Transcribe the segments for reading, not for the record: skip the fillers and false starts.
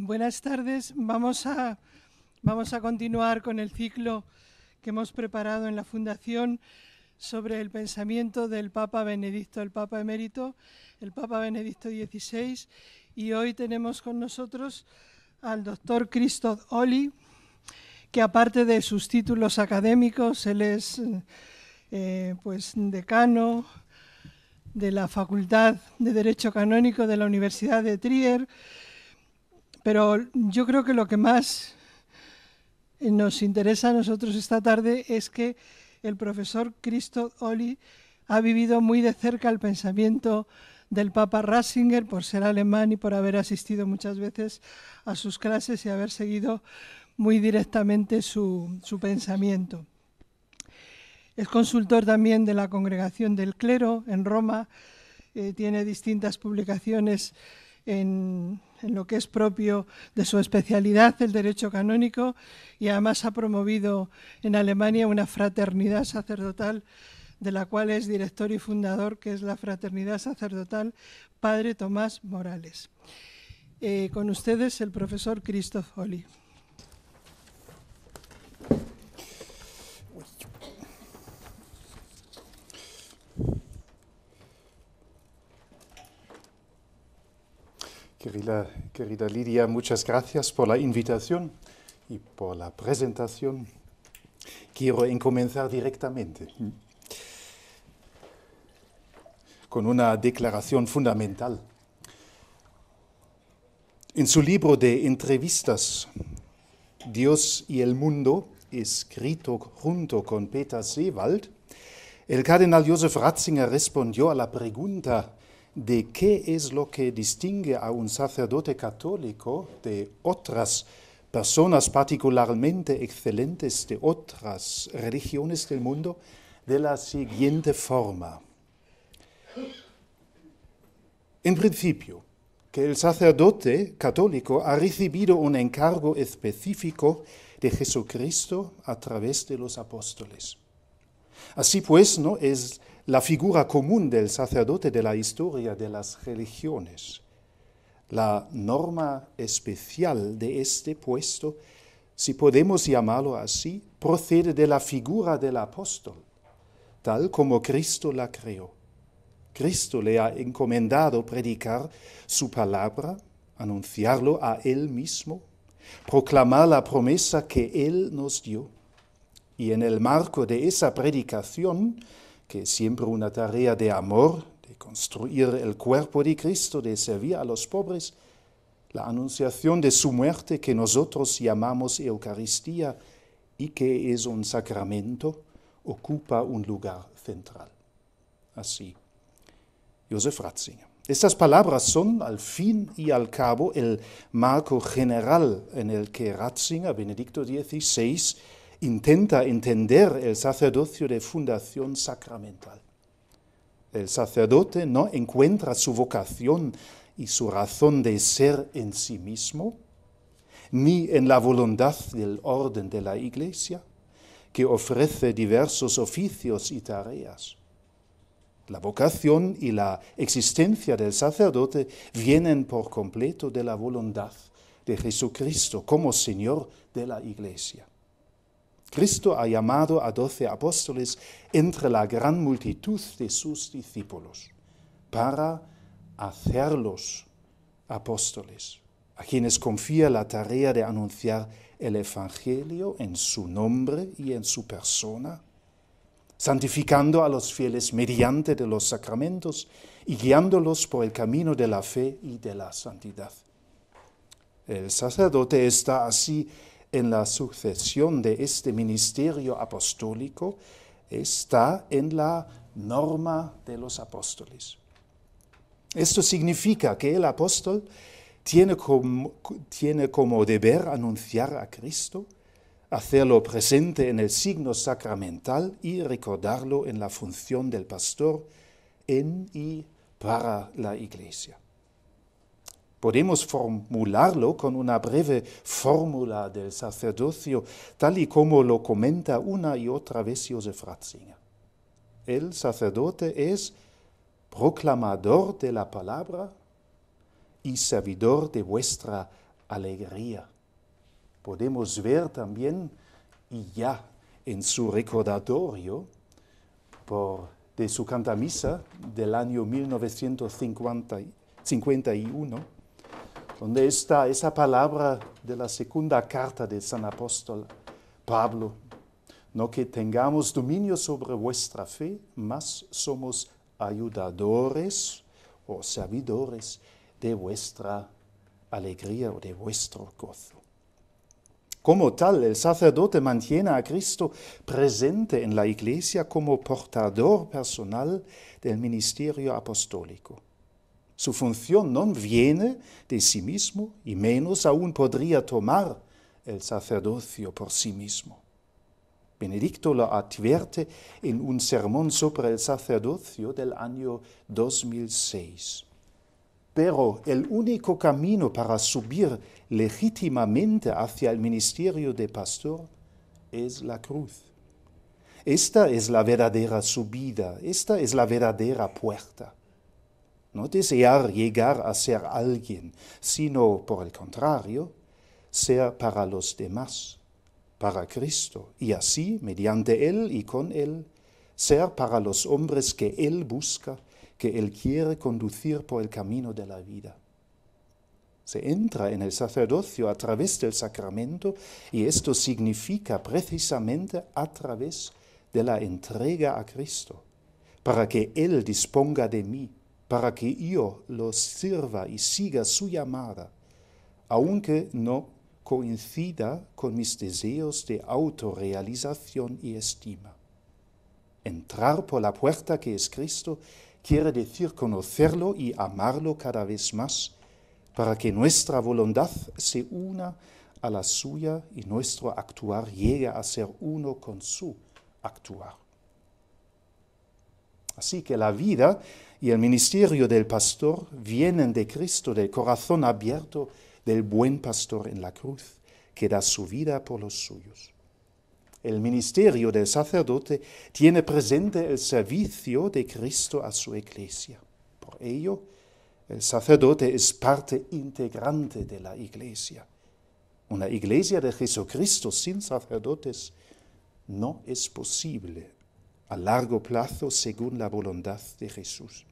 Buenas tardes. Vamos a continuar con el ciclo que hemos preparado en la Fundación sobre el pensamiento del Papa Benedicto, el Papa Emérito, el Papa Benedicto XVI. Y hoy tenemos con nosotros al doctor Christoph Olli, que aparte de sus títulos académicos, él es decano de la Facultad de Derecho Canónico de la Universidad de Trier. Pero yo creo que lo que más nos interesa a nosotros esta tarde es que el profesor Christoph Olli ha vivido muy de cerca el pensamiento del Papa Ratzinger por ser alemán y por haber asistido muchas veces a sus clases y haber seguido muy directamente su pensamiento. Es consultor también de la Congregación del Clero en Roma, tiene distintas publicaciones en lo que es propio de su especialidad, el derecho canónico, y además ha promovido en Alemania una fraternidad sacerdotal de la cual es director y fundador, que es la Fraternidad Sacerdotal Padre Tomás Morales. Con ustedes el profesor Christoph Olli. Querida Lidia, muchas gracias por la invitación y por la presentación. Quiero comenzar directamente con una declaración fundamental. En su libro de entrevistas, Dios y el mundo, escrito junto con Peter Seewald, el cardenal Josef Ratzinger respondió a la pregunta de qué es lo que distingue a un sacerdote católico de otras personas particularmente excelentes de otras religiones del mundo, de la siguiente forma. En principio, que el sacerdote católico ha recibido un encargo específico de Jesucristo a través de los apóstoles. Así pues, no es la figura común del sacerdote de la historia de las religiones. La norma especial de este puesto, si podemos llamarlo así, procede de la figura del apóstol, tal como Cristo la creó. Cristo le ha encomendado predicar su palabra, anunciarlo a Él mismo, proclamar la promesa que Él nos dio. Y en el marco de esa predicación, que es siempre una tarea de amor, de construir el cuerpo de Cristo, de servir a los pobres, la anunciación de su muerte que nosotros llamamos Eucaristía y que es un sacramento, ocupa un lugar central. Así, Josef Ratzinger. Estas palabras son, al fin y al cabo, el marco general en el que Ratzinger, Benedicto XVI, intenta entender el sacerdocio de fundación sacramental. El sacerdote no encuentra su vocación y su razón de ser en sí mismo, ni en la voluntad del orden de la Iglesia, que ofrece diversos oficios y tareas. La vocación y la existencia del sacerdote vienen por completo de la voluntad de Jesucristo como Señor de la Iglesia. Cristo ha llamado a 12 apóstoles entre la gran multitud de sus discípulos para hacerlos apóstoles, a quienes confía la tarea de anunciar el Evangelio en su nombre y en su persona, santificando a los fieles mediante de los sacramentos y guiándolos por el camino de la fe y de la santidad. El sacerdote está así en la sucesión de este ministerio apostólico, está en la norma de los apóstoles. Esto significa que el apóstol tiene como deber anunciar a Cristo, hacerlo presente en el signo sacramental y recordarlo en la función del pastor en y para la Iglesia. Podemos formularlo con una breve fórmula del sacerdocio, tal y como lo comenta una y otra vez Josef Ratzinger. El sacerdote es proclamador de la palabra y servidor de vuestra alegría. Podemos ver también, y ya en su recordatorio de su cantamisa del año 1951, donde está esa palabra de la segunda carta de San Apóstol Pablo: no que tengamos dominio sobre vuestra fe, mas somos ayudadores o servidores de vuestra alegría o de vuestro gozo. Como tal, el sacerdote mantiene a Cristo presente en la Iglesia como portador personal del ministerio apostólico. Su función no viene de sí mismo y menos aún podría tomar el sacerdocio por sí mismo. Benedicto lo advierte en un sermón sobre el sacerdocio del año 2006. Pero el único camino para subir legítimamente hacia el ministerio de pastor es la cruz. Esta es la verdadera subida, esta es la verdadera puerta. No desear llegar a ser alguien, sino, por el contrario, ser para los demás, para Cristo, y así, mediante Él y con Él, ser para los hombres que Él busca, que Él quiere conducir por el camino de la vida. Se entra en el sacerdocio a través del sacramento, y esto significa precisamente a través de la entrega a Cristo, para que Él disponga de mí, para que yo lo sirva y siga su llamada, aunque no coincida con mis deseos de autorrealización y estima. Entrar por la puerta que es Cristo quiere decir conocerlo y amarlo cada vez más, para que nuestra voluntad se una a la suya y nuestro actuar llegue a ser uno con su actuar. Así que la vida y el ministerio del pastor vienen de Cristo, del corazón abierto del buen pastor en la cruz, que da su vida por los suyos. El ministerio del sacerdote tiene presente el servicio de Cristo a su iglesia. Por ello, el sacerdote es parte integrante de la iglesia. Una iglesia de Jesucristo sin sacerdotes no es posible a largo plazo según la voluntad de Jesús.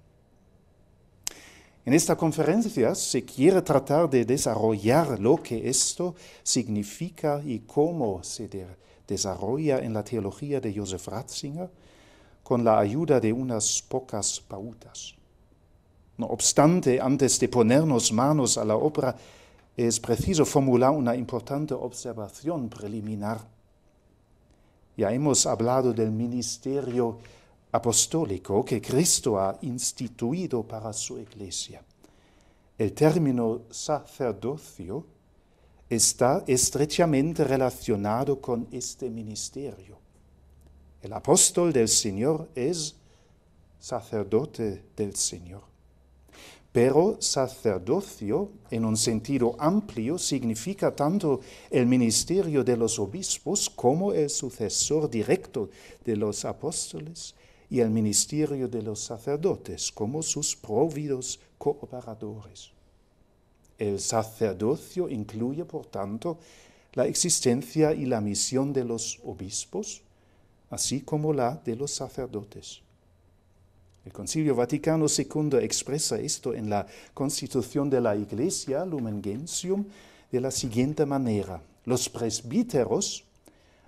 En esta conferencia se quiere tratar de desarrollar lo que esto significa y cómo se desarrolla en la teología de Joseph Ratzinger con la ayuda de unas pocas pautas. No obstante, antes de ponernos manos a la obra, es preciso formular una importante observación preliminar. Ya hemos hablado del ministerio apostólico que Cristo ha instituido para su iglesia. El término sacerdocio está estrechamente relacionado con este ministerio. El apóstol del Señor es sacerdote del Señor. Pero sacerdocio, en un sentido amplio, significa tanto el ministerio de los obispos como el sucesor directo de los apóstoles y el ministerio de los sacerdotes como sus próvidos cooperadores. El sacerdocio incluye, por tanto, la existencia y la misión de los obispos, así como la de los sacerdotes. El Concilio Vaticano II expresa esto en la Constitución de la Iglesia, Lumen Gentium, de la siguiente manera: los presbíteros,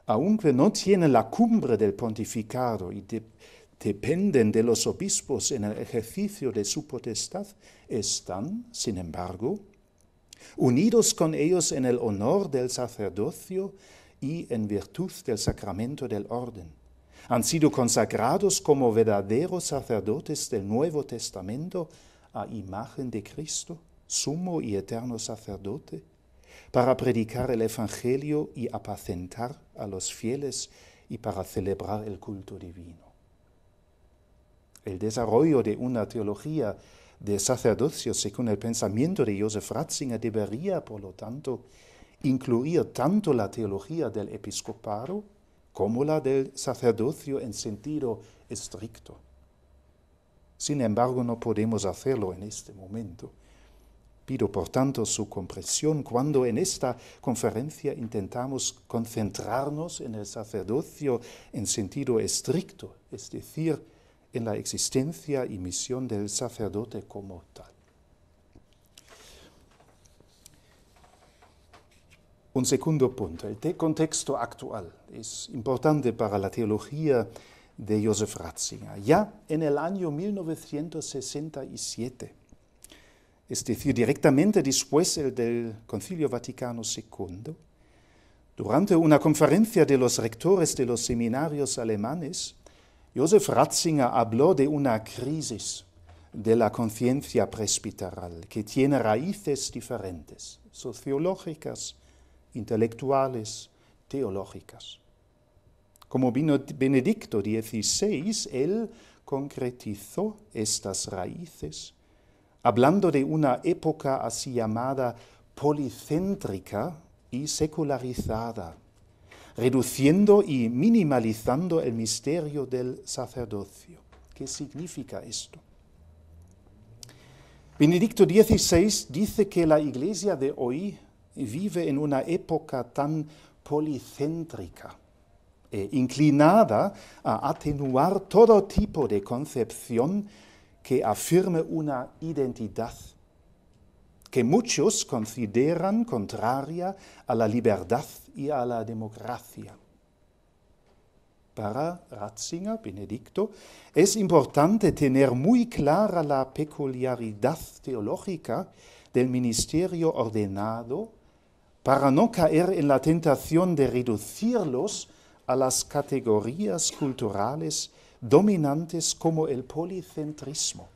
aunque no tienen la cumbre del pontificado y dependen de los obispos en el ejercicio de su potestad, están, sin embargo, unidos con ellos en el honor del sacerdocio y en virtud del sacramento del orden. Han sido consagrados como verdaderos sacerdotes del Nuevo Testamento a imagen de Cristo, sumo y eterno sacerdote, para predicar el Evangelio y apacentar a los fieles y para celebrar el culto divino. El desarrollo de una teología de sacerdocio según el pensamiento de Joseph Ratzinger debería, por lo tanto, incluir tanto la teología del episcopado como la del sacerdocio en sentido estricto. Sin embargo, no podemos hacerlo en este momento. Pido por tanto su comprensión cuando en esta conferencia intentamos concentrarnos en el sacerdocio en sentido estricto, es decir, en la existencia y misión del sacerdote como tal. Un segundo punto, el contexto actual es importante para la teología de Joseph Ratzinger. Ya en el año 1967, es decir, directamente después del Concilio Vaticano II, durante una conferencia de los rectores de los seminarios alemanes, Joseph Ratzinger habló de una crisis de la conciencia presbiteral que tiene raíces diferentes, sociológicas, intelectuales, teológicas. Como Benedicto XVI, él concretizó estas raíces, hablando de una época así llamada policéntrica y secularizada, reduciendo y minimalizando el misterio del sacerdocio. ¿Qué significa esto? Benedicto XVI dice que la Iglesia de hoy vive en una época tan policéntrica, inclinada a atenuar todo tipo de concepción que afirme una identidad que muchos consideran contraria a la libertad y a la democracia. Para Ratzinger, Benedicto, es importante tener muy clara la peculiaridad teológica del ministerio ordenado para no caer en la tentación de reducirlos a las categorías culturales dominantes como el policentrismo,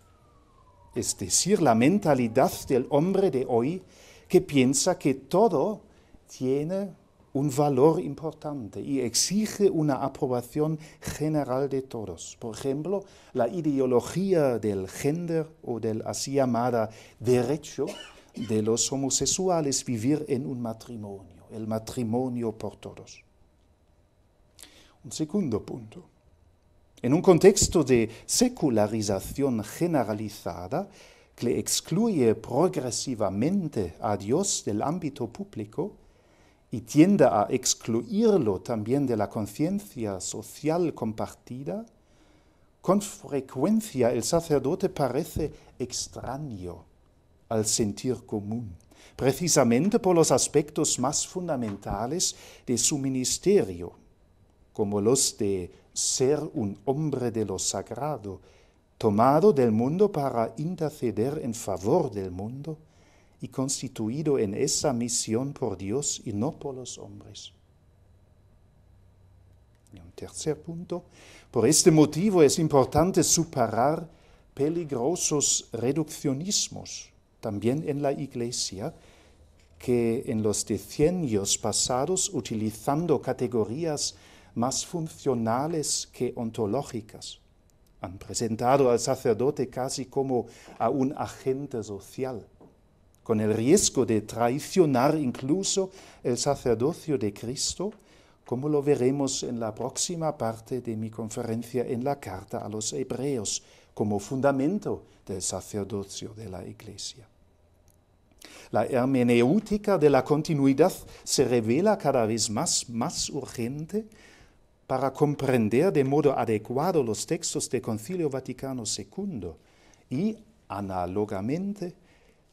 es decir, la mentalidad del hombre de hoy que piensa que todo tiene un valor importante y exige una aprobación general de todos. Por ejemplo, la ideología del género o del así llamado derecho de los homosexuales vivir en un matrimonio, el matrimonio por todos. Un segundo punto. En un contexto de secularización generalizada que excluye progresivamente a Dios del ámbito público y tiende a excluirlo también de la conciencia social compartida, con frecuencia el sacerdote parece extraño al sentir común, precisamente por los aspectos más fundamentales de su ministerio, como los de ser un hombre de lo sagrado, tomado del mundo para interceder en favor del mundo y constituido en esa misión por Dios y no por los hombres. Y un tercer punto, por este motivo es importante superar peligrosos reduccionismos, también en la Iglesia, que en los decenios pasados, utilizando categorías más funcionales que ontológicas, han presentado al sacerdote casi como a un agente social, con el riesgo de traicionar incluso el sacerdocio de Cristo, como lo veremos en la próxima parte de mi conferencia en la Carta a los Hebreos, como fundamento del sacerdocio de la Iglesia. La hermenéutica de la continuidad se revela cada vez más urgente para comprender de modo adecuado los textos del Concilio Vaticano II y, análogamente,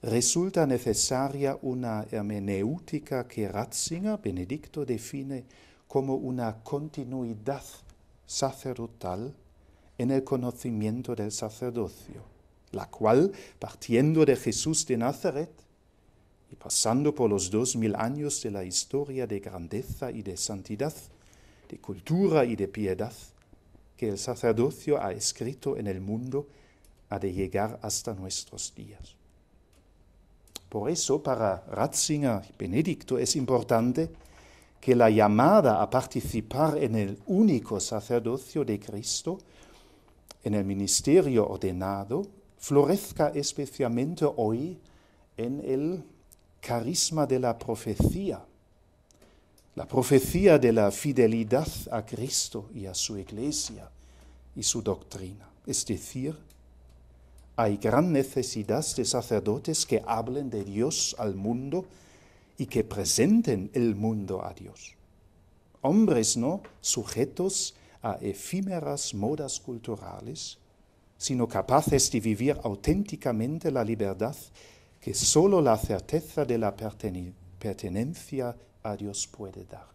resulta necesaria una hermenéutica que Ratzinger, Benedicto, define como una continuidad sacerdotal en el conocimiento del sacerdocio, la cual, partiendo de Jesús de Nazaret y pasando por los 2000 años de la historia de grandeza y de santidad, de cultura y de piedad que el sacerdocio ha escrito en el mundo, ha de llegar hasta nuestros días. Por eso, para Ratzinger y Benedicto es importante que la llamada a participar en el único sacerdocio de Cristo, en el ministerio ordenado, florezca especialmente hoy en el carisma de la profecía de la fidelidad a Cristo y a su Iglesia y su doctrina, es decir, hay gran necesidad de sacerdotes que hablen de Dios al mundo y que presenten el mundo a Dios. Hombres no sujetos a efímeras modas culturales, sino capaces de vivir auténticamente la libertad que solo la certeza de la pertenencia a Dios puede dar.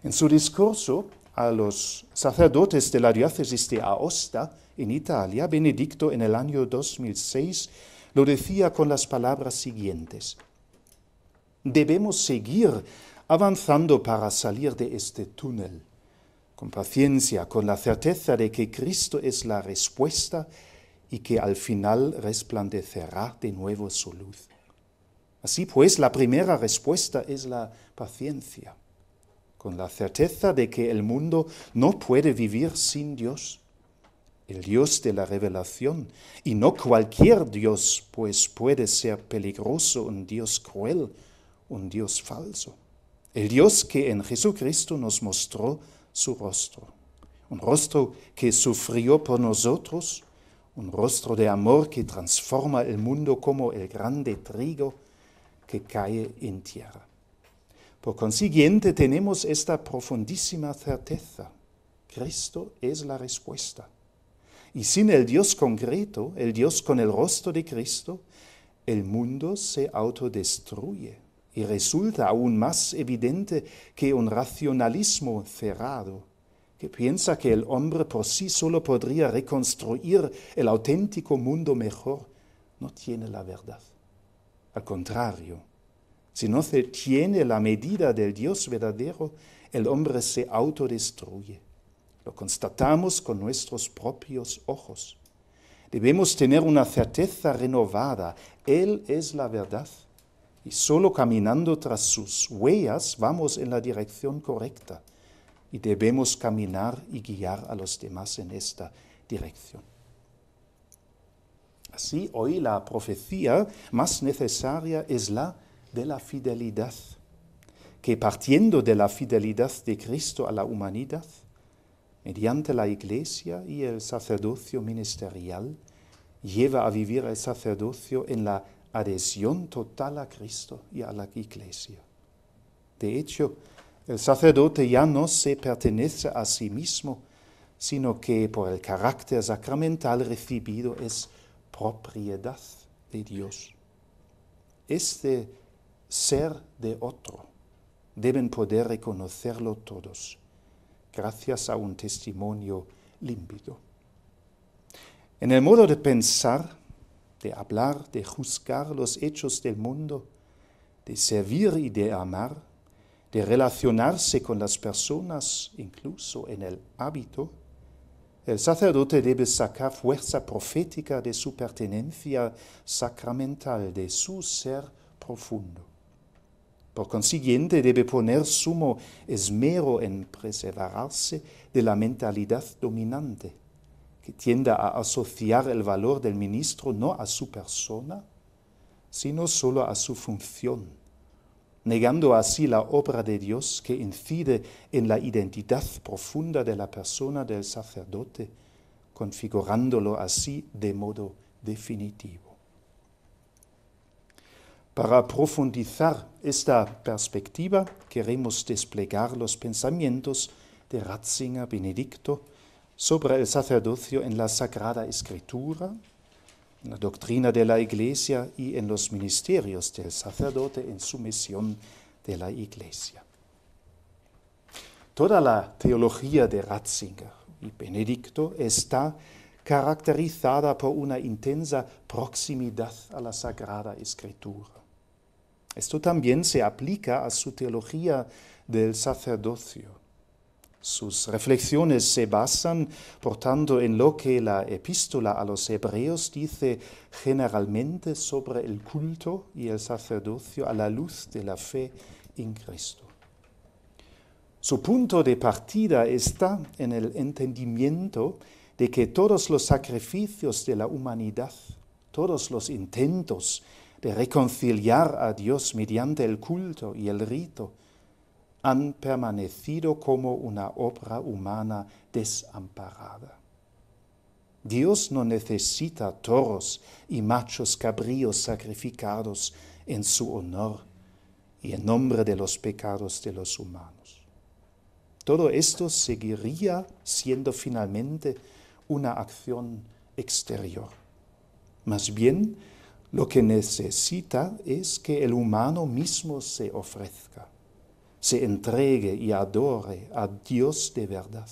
En su discurso a los sacerdotes de la diócesis de Aosta, en Italia, Benedicto en el año 2006 lo decía con las palabras siguientes: debemos seguir avanzando para salir de este túnel, con paciencia, con la certeza de que Cristo es la respuesta y que al final resplandecerá de nuevo su luz. Así pues, la primera respuesta es la paciencia, con la certeza de que el mundo no puede vivir sin Dios, el Dios de la revelación, y no cualquier Dios, pues puede ser peligroso, un Dios cruel, un Dios falso. El Dios que en Jesucristo nos mostró su rostro, un rostro que sufrió por nosotros, un rostro de amor que transforma el mundo como el grande trigo que cae en tierra. Por consiguiente, tenemos esta profundísima certeza: Cristo es la respuesta. Y sin el Dios concreto, el Dios con el rostro de Cristo, el mundo se autodestruye y resulta aún más evidente que un racionalismo cerrado, que piensa que el hombre por sí solo podría reconstruir el auténtico mundo mejor, no tiene la verdad. Al contrario, si no se tiene la medida del Dios verdadero, el hombre se autodestruye. Lo constatamos con nuestros propios ojos. Debemos tener una certeza renovada: Él es la verdad, y solo caminando tras sus huellas vamos en la dirección correcta, y debemos caminar y guiar a los demás en esta dirección. Así, hoy la profecía más necesaria es la de la fidelidad, que partiendo de la fidelidad de Cristo a la humanidad, mediante la Iglesia y el sacerdocio ministerial, lleva a vivir el sacerdocio en la adhesión total a Cristo y a la Iglesia. De hecho, el sacerdote ya no se pertenece a sí mismo, sino que por el carácter sacramental recibido es propiedad de Dios. Este ser de otro deben poder reconocerlo todos, gracias a un testimonio límpido. En el modo de pensar, de hablar, de juzgar los hechos del mundo, de servir y de amar, de relacionarse con las personas, incluso en el hábito, el sacerdote debe sacar fuerza profética de su pertenencia sacramental, de su ser profundo. Por consiguiente, debe poner sumo esmero en preservarse de la mentalidad dominante, que tienda a asociar el valor del ministro no a su persona, sino solo a su función, negando así la obra de Dios que incide en la identidad profunda de la persona del sacerdote, configurándolo así de modo definitivo. Para profundizar esta perspectiva, queremos desplegar los pensamientos de Ratzinger Benedicto sobre el sacerdocio en la Sagrada Escritura, en la doctrina de la Iglesia y en los ministerios del sacerdote en su misión de la Iglesia. Toda la teología de Ratzinger y Benedicto está caracterizada por una intensa proximidad a la Sagrada Escritura. Esto también se aplica a su teología del sacerdocio. Sus reflexiones se basan, por tanto, en lo que la epístola a los Hebreos dice generalmente sobre el culto y el sacerdocio a la luz de la fe en Cristo. Su punto de partida está en el entendimiento de que todos los sacrificios de la humanidad, todos los intentos de reconciliar a Dios mediante el culto y el rito, han permanecido como una obra humana desamparada. Dios no necesita toros y machos cabríos sacrificados en su honor y en nombre de los pecados de los humanos. Todo esto seguiría siendo finalmente una acción exterior. Más bien, lo que necesita es que el humano mismo se ofrezca, se entregue y adore a Dios de verdad.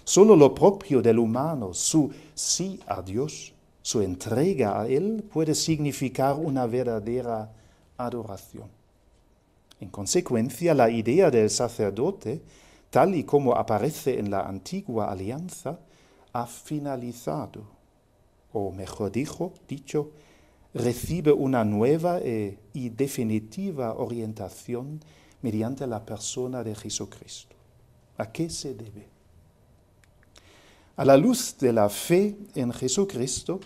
Solo lo propio del humano, su sí a Dios, su entrega a Él, puede significar una verdadera adoración. En consecuencia, la idea del sacerdote, tal y como aparece en la antigua alianza, ha finalizado, o mejor dicho, recibe una nueva y definitiva orientación mediante la persona de Jesucristo. ¿A qué se debe? A la luz de la fe en Jesucristo,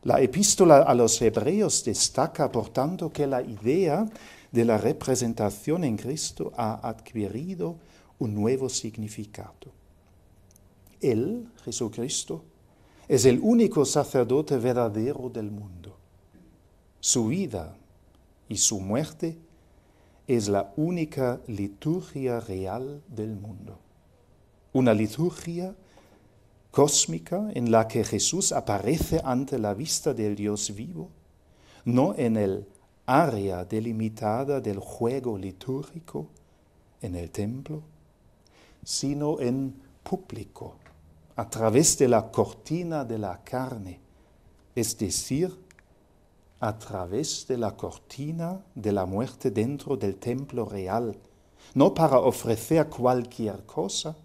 la epístola a los Hebreos destaca, por tanto, que la idea de la representación en Cristo ha adquirido un nuevo significado. Él, Jesucristo, es el único sacerdote verdadero del mundo. Su vida y su muerte es la única liturgia real del mundo. Una liturgia cósmica en la que Jesús aparece ante la vista del Dios vivo, no en el área delimitada del juego litúrgico en el templo, sino en público, a través de la cortina de la carne, es decir, a través de la cortina de la muerte dentro del templo real, no para ofrecer cualquier cosa,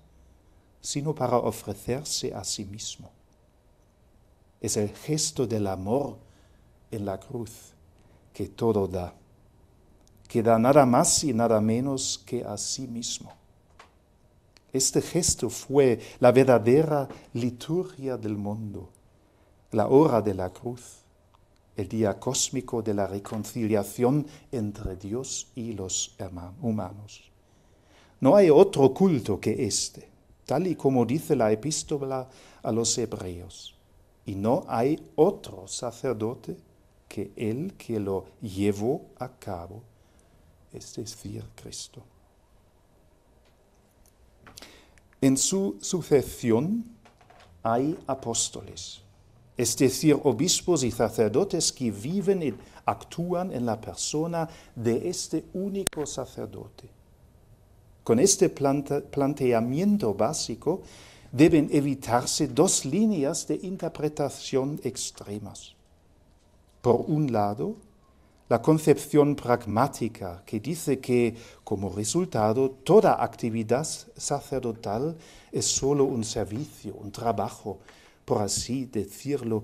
sino para ofrecerse a sí mismo. Es el gesto del amor en la cruz que todo da, que da nada más y nada menos que a sí mismo. Este gesto fue la verdadera liturgia del mundo, la hora de la cruz, el día cósmico de la reconciliación entre Dios y los humanos. No hay otro culto que este, tal y como dice la epístola a los Hebreos, y no hay otro sacerdote que el que lo llevó a cabo, es decir, Cristo. En su sucesión hay apóstoles, es decir, obispos y sacerdotes que viven y actúan en la persona de este único sacerdote. Con este planteamiento básico deben evitarse dos líneas de interpretación extremas. Por un lado, la concepción pragmática que dice que, como resultado, toda actividad sacerdotal es solo un servicio, un trabajo, por así decirlo,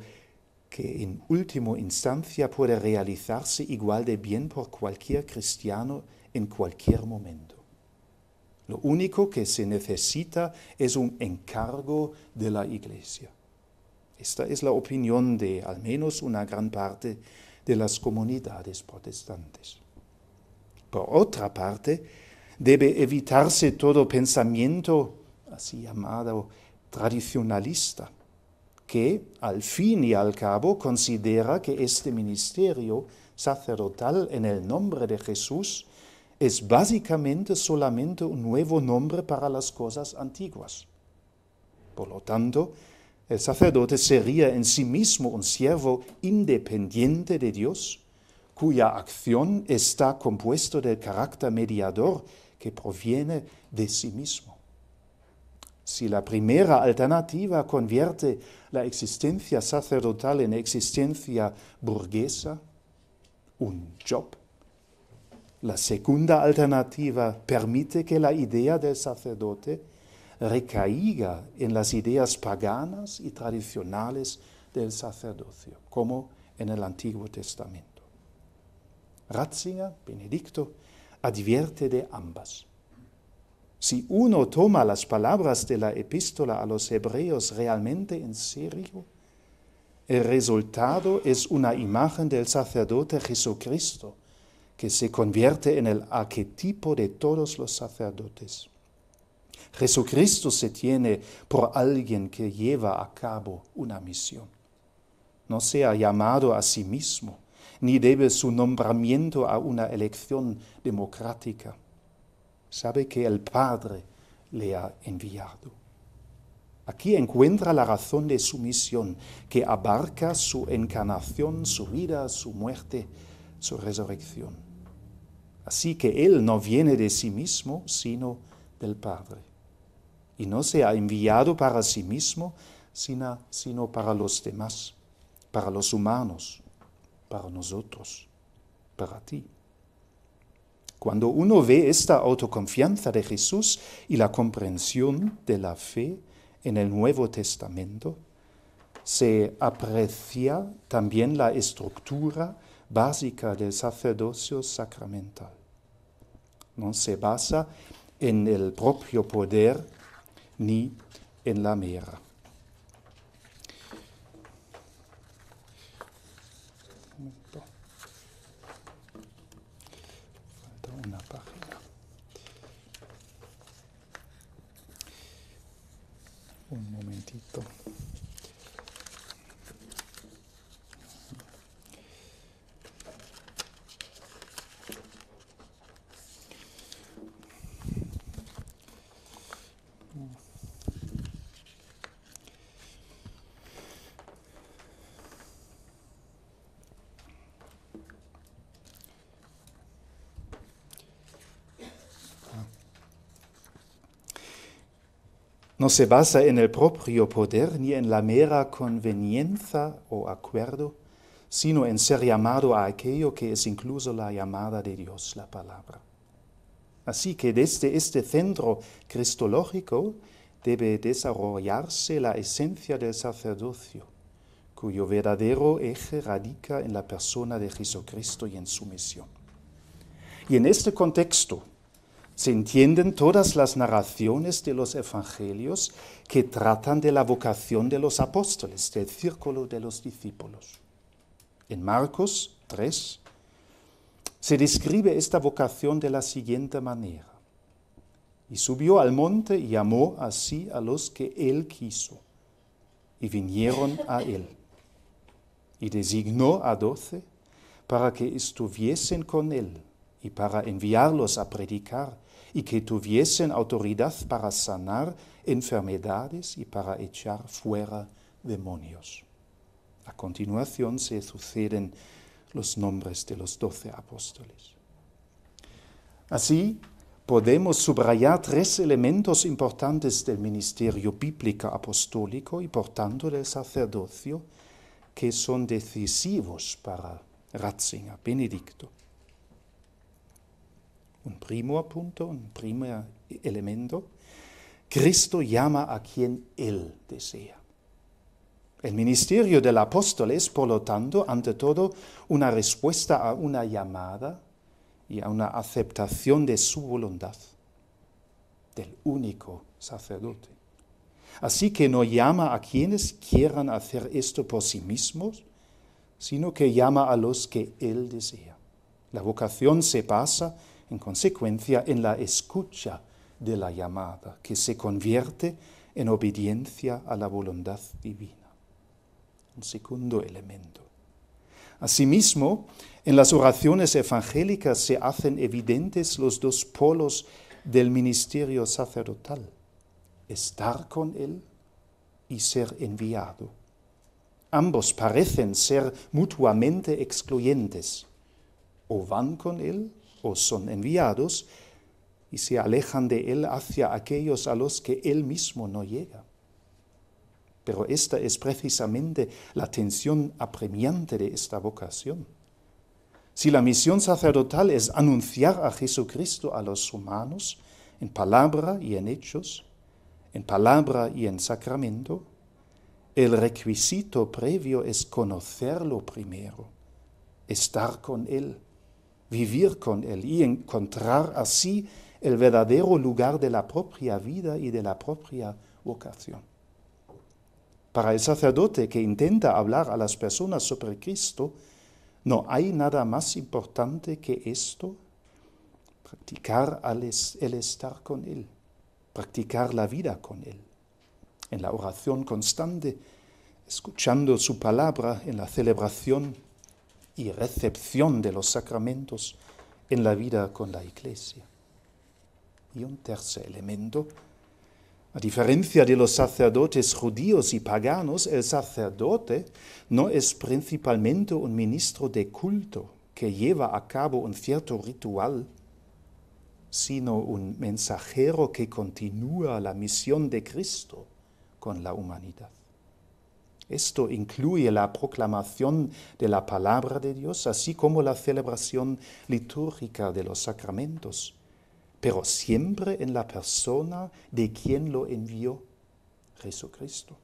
que en última instancia puede realizarse igual de bien por cualquier cristiano en cualquier momento. Lo único que se necesita es un encargo de la Iglesia. Esta es la opinión de al menos una gran parte de las comunidades protestantes. Por otra parte, debe evitarse todo pensamiento, así llamado, tradicionalista, que al fin y al cabo considera que este ministerio sacerdotal en el nombre de Jesús es básicamente solamente un nuevo nombre para las cosas antiguas. Por lo tanto, el sacerdote sería en sí mismo un siervo independiente de Dios, cuya acción está compuesta del carácter mediador que proviene de sí mismo. Si la primera alternativa convierte la existencia sacerdotal en existencia burguesa, un job, la segunda alternativa permite que la idea del sacerdote recaiga en las ideas paganas y tradicionales del sacerdocio, como en el Antiguo Testamento. Ratzinger, Benedicto, advierte de ambas. Si uno toma las palabras de la epístola a los Hebreos realmente en serio, el resultado es una imagen del sacerdote Jesucristo, que se convierte en el arquetipo de todos los sacerdotes. Jesucristo se tiene por alguien que lleva a cabo una misión. No se ha llamado a sí mismo, ni debe su nombramiento a una elección democrática. Sabe que el Padre le ha enviado. Aquí encuentra la razón de su misión, que abarca su encarnación, su vida, su muerte, su resurrección. Así que Él no viene de sí mismo, sino del Padre. Y no se ha enviado para sí mismo, sino para los demás, para los humanos, para nosotros, para ti. Cuando uno ve esta autoconfianza de Jesús y la comprensión de la fe en el Nuevo Testamento, se aprecia también la estructura básica del sacerdocio sacramental. No se basa en el propio poder ni en la mera. Falta una página. Un momentito. No se basa en el propio poder ni en la mera conveniencia o acuerdo, sino en ser llamado a aquello que es incluso la llamada de Dios, la palabra. Así que desde este centro cristológico debe desarrollarse la esencia del sacerdocio, cuyo verdadero eje radica en la persona de Jesucristo y en su misión. Y en este contexto se entienden todas las narraciones de los evangelios que tratan de la vocación de los apóstoles, del círculo de los discípulos. En Marcos 3 se describe esta vocación de la siguiente manera. Y subió al monte y llamó así a los que él quiso, y vinieron a él. Y designó a 12 para que estuviesen con él y para enviarlos a predicar, y que tuviesen autoridad para sanar enfermedades y para echar fuera demonios. A continuación se suceden los nombres de los 12 apóstoles. Así podemos subrayar 3 elementos importantes del ministerio bíblico apostólico y por tanto del sacerdocio que son decisivos para Ratzinger, Benedicto. Un primer punto, un primer elemento, Cristo llama a quien Él desea. El ministerio del apóstol es, por lo tanto, ante todo, una respuesta a una llamada y a una aceptación de su voluntad, del único sacerdote. Así que no llama a quienes quieran hacer esto por sí mismos, sino que llama a los que Él desea. La vocación se basa en consecuencia en la escucha de la llamada, que se convierte en obediencia a la voluntad divina. Un segundo elemento. Asimismo, en las oraciones evangélicas se hacen evidentes los 2 polos del ministerio sacerdotal: estar con Él y ser enviado. Ambos parecen ser mutuamente excluyentes. O van con Él o son enviados y se alejan de Él hacia aquellos a los que Él mismo no llega. Pero esta es precisamente la tensión apremiante de esta vocación. Si la misión sacerdotal es anunciar a Jesucristo a los humanos en palabra y en hechos, en palabra y en sacramento, el requisito previo es conocerlo primero, estar con Él, vivir con Él y encontrar así el verdadero lugar de la propia vida y de la propia vocación. Para el sacerdote que intenta hablar a las personas sobre Cristo, no hay nada más importante que esto, practicar el estar con Él, practicar la vida con Él, en la oración constante, escuchando su palabra, en la celebración y recepción de los sacramentos, en la vida con la Iglesia. Y un tercer elemento: a diferencia de los sacerdotes judíos y paganos, el sacerdote no es principalmente un ministro de culto que lleva a cabo un cierto ritual, sino un mensajero que continúa la misión de Cristo con la humanidad. Esto incluye la proclamación de la palabra de Dios, así como la celebración litúrgica de los sacramentos, pero siempre en la persona de quien lo envió, Jesucristo.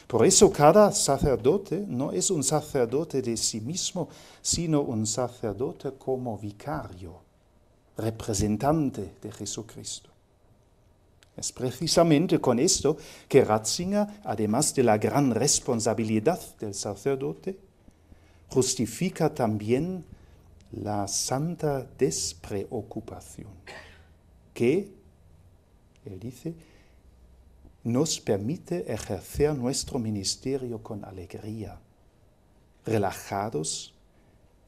Por eso cada sacerdote no es un sacerdote de sí mismo, sino un sacerdote como vicario, representante de Jesucristo. Es precisamente con esto que Ratzinger, además de la gran responsabilidad del sacerdote, justifica también la santa despreocupación, que, él dice, nos permite ejercer nuestro ministerio con alegría, relajados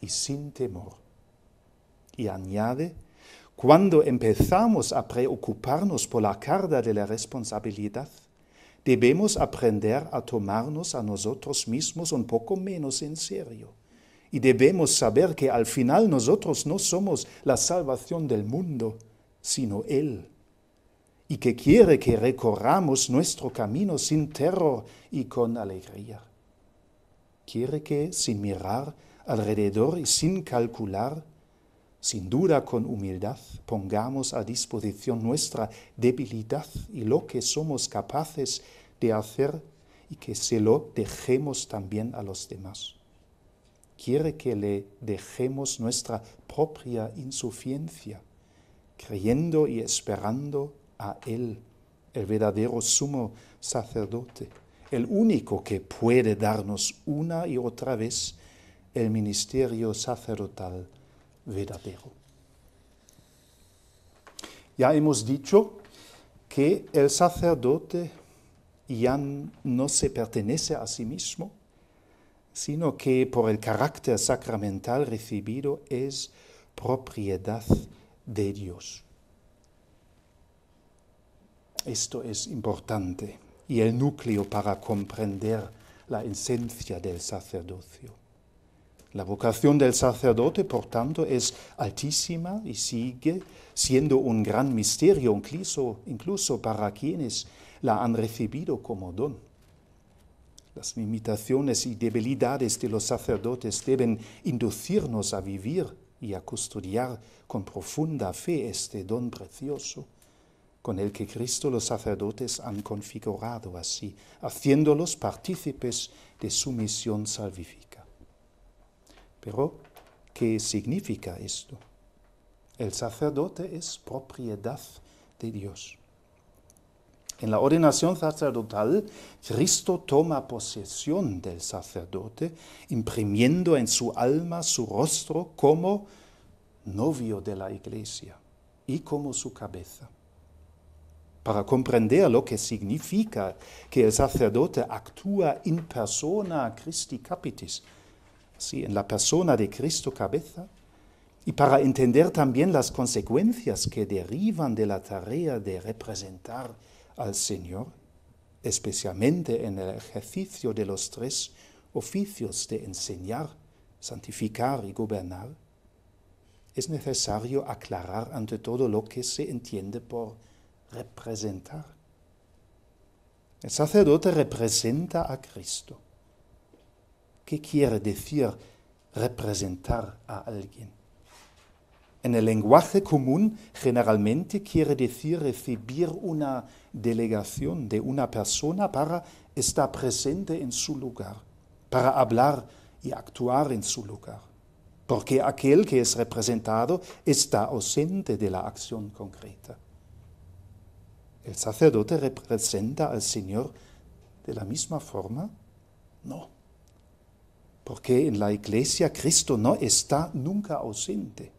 y sin temor. Y añade: cuando empezamos a preocuparnos por la carga de la responsabilidad, debemos aprender a tomarnos a nosotros mismos un poco menos en serio. Y debemos saber que al final nosotros no somos la salvación del mundo, sino Él. Y que quiere que recorramos nuestro camino sin terror y con alegría. Quiere que, sin mirar alrededor y sin calcular, sin duda con humildad, pongamos a disposición nuestra debilidad y lo que somos capaces de hacer, y que se lo dejemos también a los demás. Quiere que le dejemos nuestra propia insuficiencia, creyendo y esperando a Él, el verdadero sumo sacerdote, el único que puede darnos una y otra vez el ministerio sacerdotal verdadero. Ya hemos dicho que el sacerdote ya no se pertenece a sí mismo, sino que por el carácter sacramental recibido es propiedad de Dios. Esto es importante y el núcleo para comprender la esencia del sacerdocio. La vocación del sacerdote, por tanto, es altísima y sigue siendo un gran misterio, incluso para quienes la han recibido como don. Las limitaciones y debilidades de los sacerdotes deben inducirnos a vivir y a custodiar con profunda fe este don precioso, con el que Cristo los sacerdotes han configurado así, haciéndolos partícipes de su misión salvífica. Pero, ¿qué significa esto? El sacerdote es propiedad de Dios. En la ordenación sacerdotal, Cristo toma posesión del sacerdote, imprimiendo en su alma su rostro como novio de la Iglesia y como su cabeza. Para comprender lo que significa que el sacerdote actúa in persona Christi capitis, sí, en la persona de Cristo cabeza, y para entender también las consecuencias que derivan de la tarea de representar al Señor, especialmente en el ejercicio de los tres oficios de enseñar, santificar y gobernar, es necesario aclarar ante todo lo que se entiende por representar. El sacerdote representa a Cristo. ¿Qué quiere decir representar a alguien? En el lenguaje común, generalmente quiere decir recibir una delegación de una persona para estar presente en su lugar, para hablar y actuar en su lugar, porque aquel que es representado está ausente de la acción concreta. ¿El sacerdote representa al Señor de la misma forma? No, porque en la Iglesia Cristo no está nunca ausente.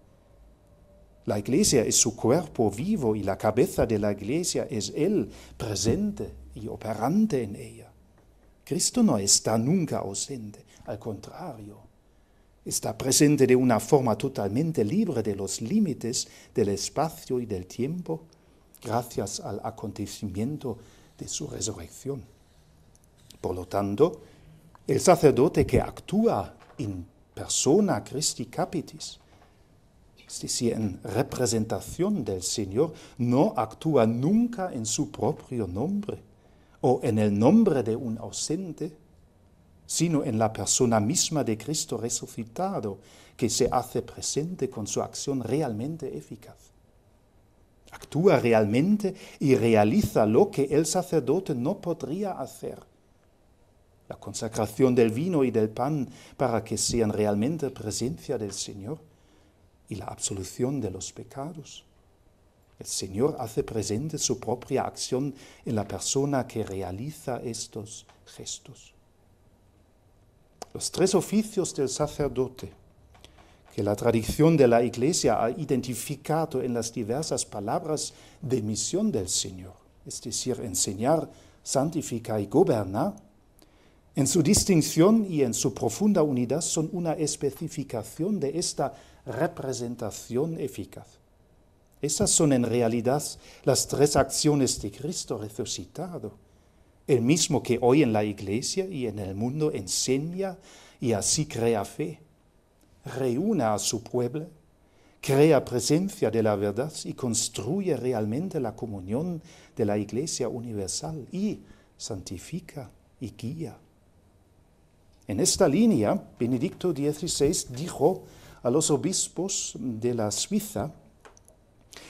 La iglesia es su cuerpo vivo y la cabeza de la iglesia es Él, presente y operante en ella. Cristo no está nunca ausente, al contrario, está presente de una forma totalmente libre de los límites del espacio y del tiempo, gracias al acontecimiento de su resurrección. Por lo tanto, el sacerdote que actúa in persona Christi Capitis, es decir, en representación del Señor, no actúa nunca en su propio nombre o en el nombre de un ausente, sino en la persona misma de Cristo resucitado, que se hace presente con su acción realmente eficaz. Actúa realmente y realiza lo que el sacerdote no podría hacer. La consagración del vino y del pan para que sean realmente presencia del Señor y la absolución de los pecados. El Señor hace presente su propia acción en la persona que realiza estos gestos. Los tres oficios del sacerdote, que la tradición de la Iglesia ha identificado en las diversas palabras de misión del Señor, es decir, enseñar, santificar y gobernar, en su distinción y en su profunda unidad son una especificación de esta representación eficaz. Esas son en realidad las tres acciones de Cristo resucitado, el mismo que hoy en la Iglesia y en el mundo enseña y así crea fe, reúne a su pueblo, crea presencia de la verdad y construye realmente la comunión de la Iglesia universal y santifica y guía. En esta línea, Benedicto XVI dijo a los obispos de la Suiza: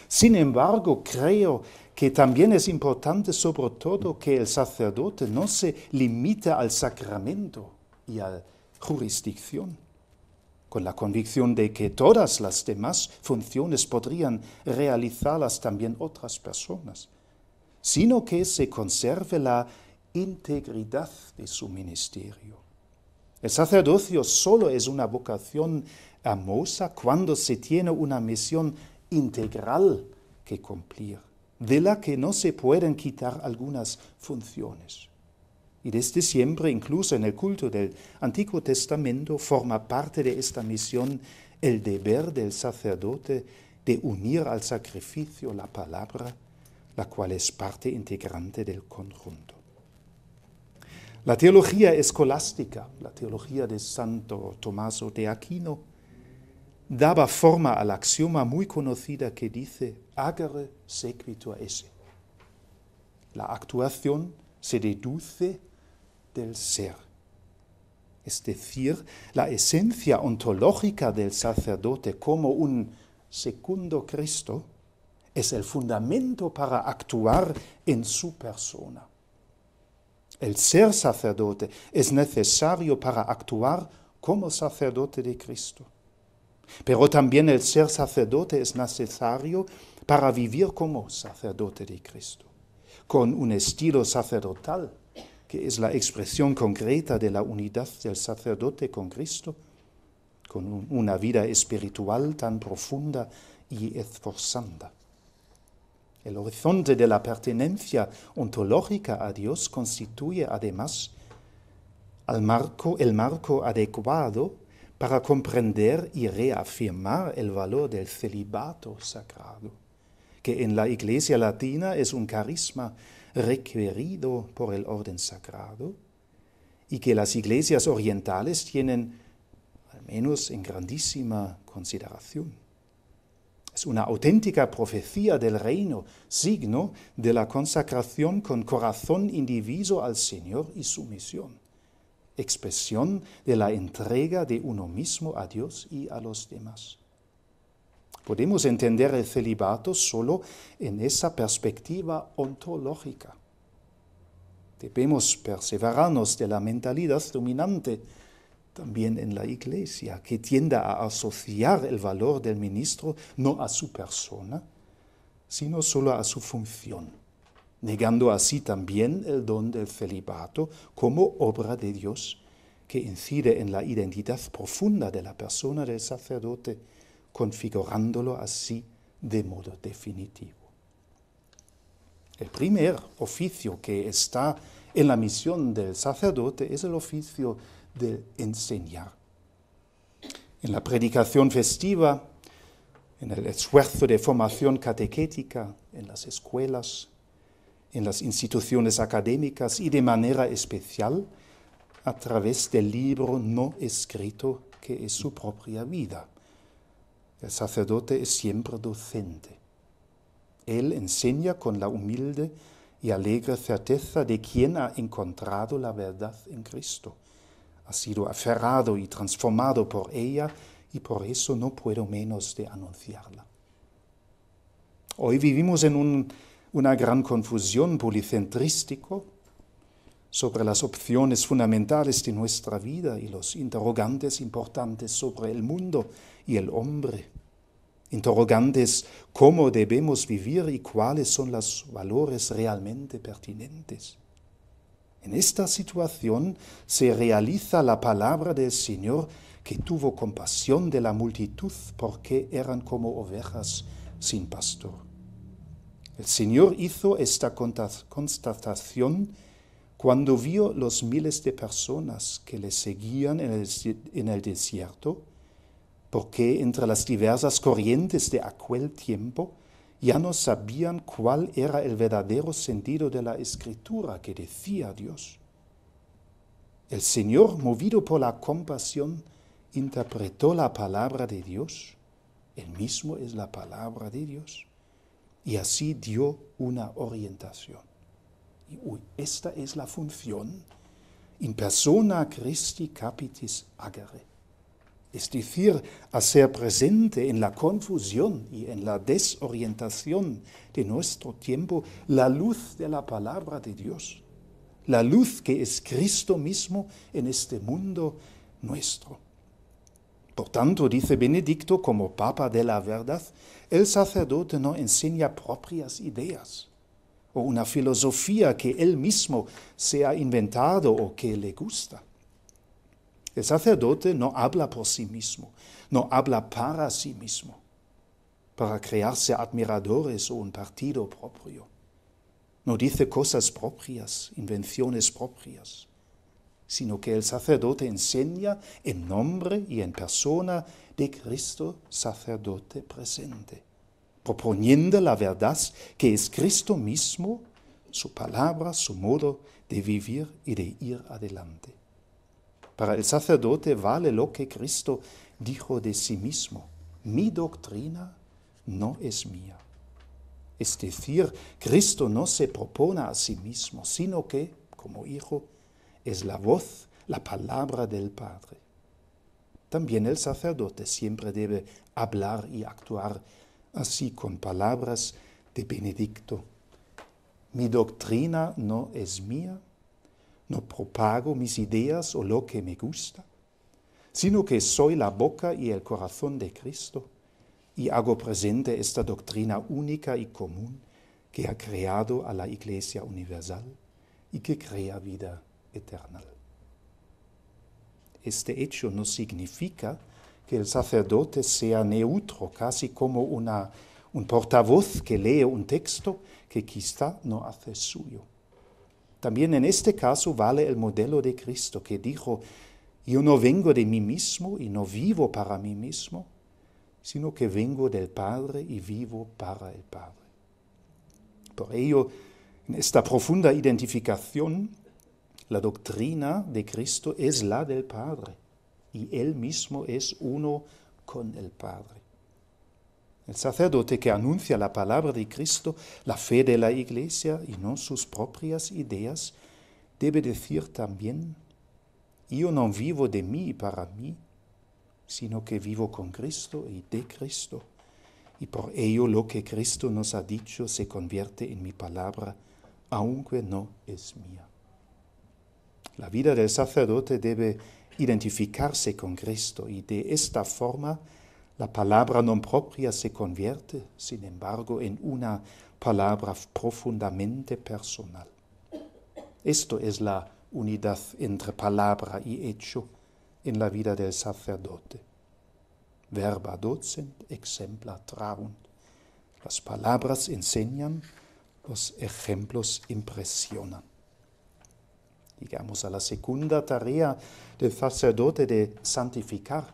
sin embargo, creo que también es importante sobre todo que el sacerdote no se limite al sacramento y a la jurisdicción, con la convicción de que todas las demás funciones podrían realizarlas también otras personas, sino que se conserve la integridad de su ministerio. El sacerdocio solo es una vocación hermosa cuando se tiene una misión integral que cumplir, de la que no se pueden quitar algunas funciones. Y desde siempre, incluso en el culto del Antiguo Testamento, forma parte de esta misión el deber del sacerdote de unir al sacrificio la palabra, la cual es parte integrante del conjunto. La teología escolástica, la teología de Santo Tomaso de Aquino, daba forma al axioma muy conocida que dice: agere sequitur esse. La actuación se deduce del ser. Es decir, la esencia ontológica del sacerdote como un segundo Cristo es el fundamento para actuar en su persona. El ser sacerdote es necesario para actuar como sacerdote de Cristo. Pero también el ser sacerdote es necesario para vivir como sacerdote de Cristo, con un estilo sacerdotal, que es la expresión concreta de la unidad del sacerdote con Cristo, con una vida espiritual tan profunda y esforzada. El horizonte de la pertenencia ontológica a Dios constituye además el marco adecuado para comprender y reafirmar el valor del celibato sagrado, que en la Iglesia latina es un carisma requerido por el orden sagrado y que las iglesias orientales tienen, al menos en grandísima consideración. Es una auténtica profecía del reino, signo de la consagración con corazón indiviso al Señor y su misión, expresión de la entrega de uno mismo a Dios y a los demás. Podemos entender el celibato solo en esa perspectiva ontológica. Debemos perseverarnos de la mentalidad dominante también en la Iglesia, que tiende a asociar el valor del ministro no a su persona, sino solo a su función, negando así también el don del celibato como obra de Dios, que incide en la identidad profunda de la persona del sacerdote, configurándolo así de modo definitivo. El primer oficio que está en la misión del sacerdote es el oficio de enseñar. En la predicación festiva, en el esfuerzo de formación catequética, en las escuelas, en las instituciones académicas y de manera especial a través del libro no escrito que es su propia vida. El sacerdote es siempre docente. Él enseña con la humilde y alegre certeza de quien ha encontrado la verdad en Cristo. Ha sido aferrado y transformado por ella y por eso no puedo menos de anunciarla. Hoy vivimos en una gran confusión policentrística sobre las opciones fundamentales de nuestra vida y los interrogantes importantes sobre el mundo y el hombre. Interrogantes cómo debemos vivir y cuáles son los valores realmente pertinentes. En esta situación se realiza la palabra del Señor que tuvo compasión de la multitud porque eran como ovejas sin pastor. El Señor hizo esta constatación cuando vio los miles de personas que le seguían en el desierto, porque entre las diversas corrientes de aquel tiempo ya no sabían cuál era el verdadero sentido de la Escritura que decía Dios. El Señor, movido por la compasión, interpretó la palabra de Dios. Él mismo es la palabra de Dios. Y así dio una orientación. Y esta es la función in persona Christi capitis agere. Es decir, hacer presente en la confusión y en la desorientación de nuestro tiempo la luz de la palabra de Dios, la luz que es Cristo mismo en este mundo nuestro. Por tanto, dice Benedicto, como Papa de la verdad, el sacerdote no enseña propias ideas o una filosofía que él mismo se ha inventado o que le gusta. El sacerdote no habla por sí mismo, no habla para sí mismo, para crearse admiradores o un partido propio. No dice cosas propias, invenciones propias, sino que el sacerdote enseña en nombre y en persona de Cristo sacerdote presente, proponiendo la verdad que es Cristo mismo, su palabra, su modo de vivir y de ir adelante. Para el sacerdote vale lo que Cristo dijo de sí mismo: mi doctrina no es mía. Es decir, Cristo no se propone a sí mismo, sino que, como hijo, es la voz, la palabra del Padre. También el sacerdote siempre debe hablar y actuar así con palabras de Benedicto. Mi doctrina no es mía. No propago mis ideas o lo que me gusta, sino que soy la boca y el corazón de Cristo y hago presente esta doctrina única y común que ha creado a la Iglesia universal y que crea vida eterna. Este hecho no significa que el sacerdote sea neutro, casi como un portavoz que lee un texto que quizá no hace suyo. También en este caso vale el modelo de Cristo que dijo: yo no vengo de mí mismo y no vivo para mí mismo, sino que vengo del Padre y vivo para el Padre. Por ello, en esta profunda identificación, la doctrina de Cristo es la del Padre y Él mismo es uno con el Padre. El sacerdote que anuncia la palabra de Cristo, la fe de la Iglesia y no sus propias ideas, debe decir también: yo no vivo de mí y para mí, sino que vivo con Cristo y de Cristo. Y por ello lo que Cristo nos ha dicho se convierte en mi palabra, aunque no es mía. La vida del sacerdote debe identificarse con Cristo y de esta forma la palabra non propia se convierte, sin embargo, en una palabra profundamente personal. Esto es la unidad entre palabra y hecho en la vida del sacerdote. Verba docent exempla traunt. Las palabras enseñan, los ejemplos impresionan. Llegamos a la segunda tarea del sacerdote de santificar.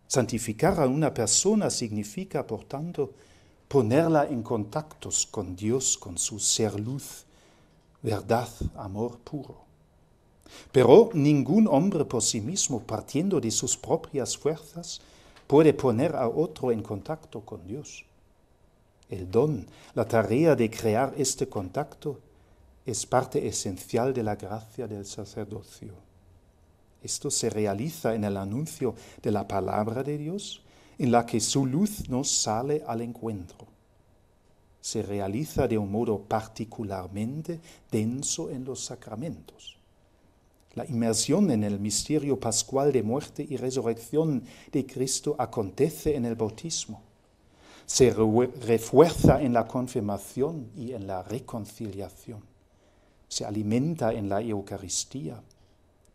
Santificar a una persona significa, por tanto, ponerla en contactos con Dios, con su ser luz, verdad, amor puro. Pero ningún hombre por sí mismo, partiendo de sus propias fuerzas, puede poner a otro en contacto con Dios. El don, la tarea de crear este contacto, es parte esencial de la gracia del sacerdocio. Esto se realiza en el anuncio de la palabra de Dios, en la que su luz nos sale al encuentro. Se realiza de un modo particularmente denso en los sacramentos. La inmersión en el misterio pascual de muerte y resurrección de Cristo acontece en el bautismo. Se refuerza en la confirmación y en la reconciliación. Se alimenta en la Eucaristía,